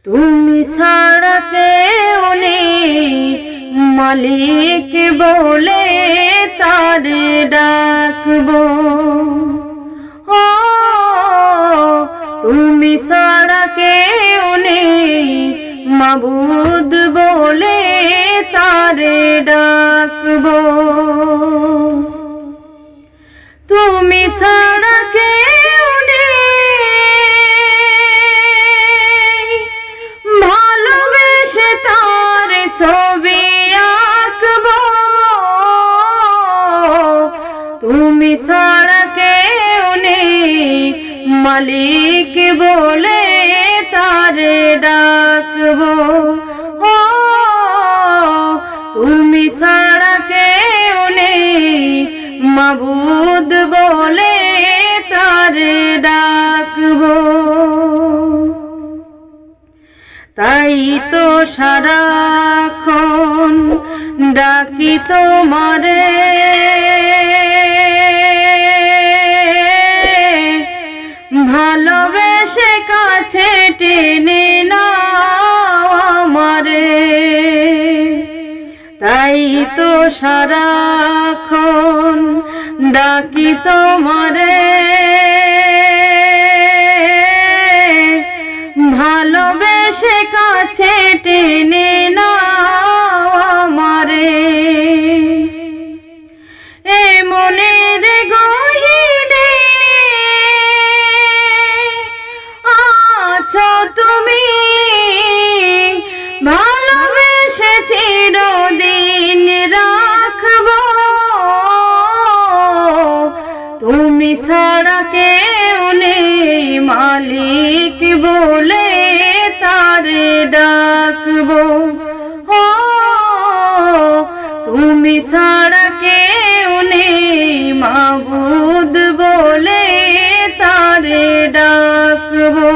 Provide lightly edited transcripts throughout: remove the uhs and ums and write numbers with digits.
তুমি ছাড়া কেউ নেই মালিক বলে তারে ডাকবো। ও তুমি ছাড়া কেউ নেই মাবুদ বলে তারে ডাকবো। তুমি ছাড়া কেউ নেই ভালোবেসে তার ছবি আঁকবো। তুমি ছাড়া কেউ নেই মালিক বলে তারে ডাকবো। ও তুমি ছাড়া কেউ নেই মাবুদ বলে তারে ডাকবো। তাই তো সারাক্ষণ ডাকি তোমারে, ভালোবেসে কাছে টেনে নাও আমারে। তাই তো সারাক্ষণ ডাকি তোমারে, ভালোবেসে কাছে টেনে নাও আমারে। এ মনের গহীনে আছো তুমি, ভালোবেসে চিরদিন রাখবো। তুমি ছাড়া কেউ নেই মালিক বলে তারে ডাকবো। ও তুমি ছাড়া কেউ নেই মাবুদ বলে তারে ডাকবো।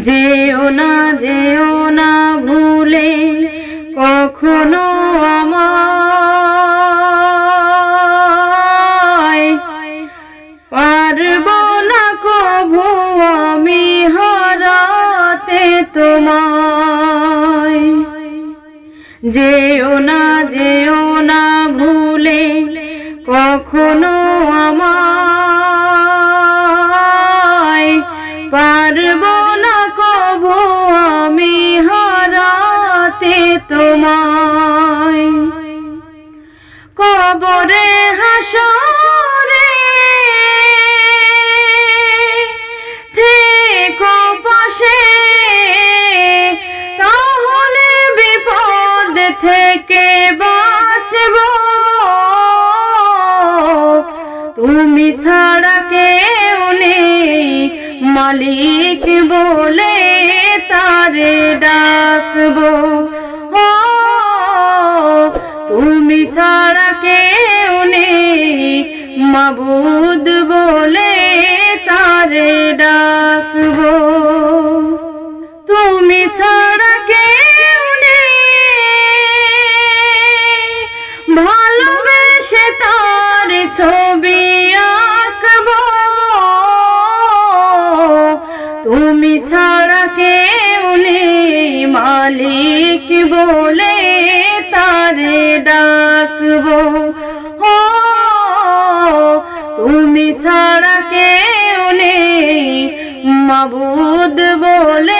যেও না ভুলে কখনো আমায়, পারবো না কভু আমি হারাতে তোমায়। যেও না ভুলে কখনো আমায়, পারবো না কভু আমি হারাতে তোমায়। কবরে হাসরে থেকো পাশে, তাহলে বিপদ থেকে বাঁচবো। তুমি ছাড়া কেউ নেই মালিক বলে তারে ডাকবো। ও তুমি ছাড়া কেউ নেই মাবুদ বলে তারে ডাকবো। তুমি ছাড়া কেউ নেই ভালোবেসে তার ছবি আঁকবো। তুমি ছাড়া কেউ নেই মালিক বলে তারে ডাকবো। ও তুমি ছাড়া কেউ নেই মাবুদ বলে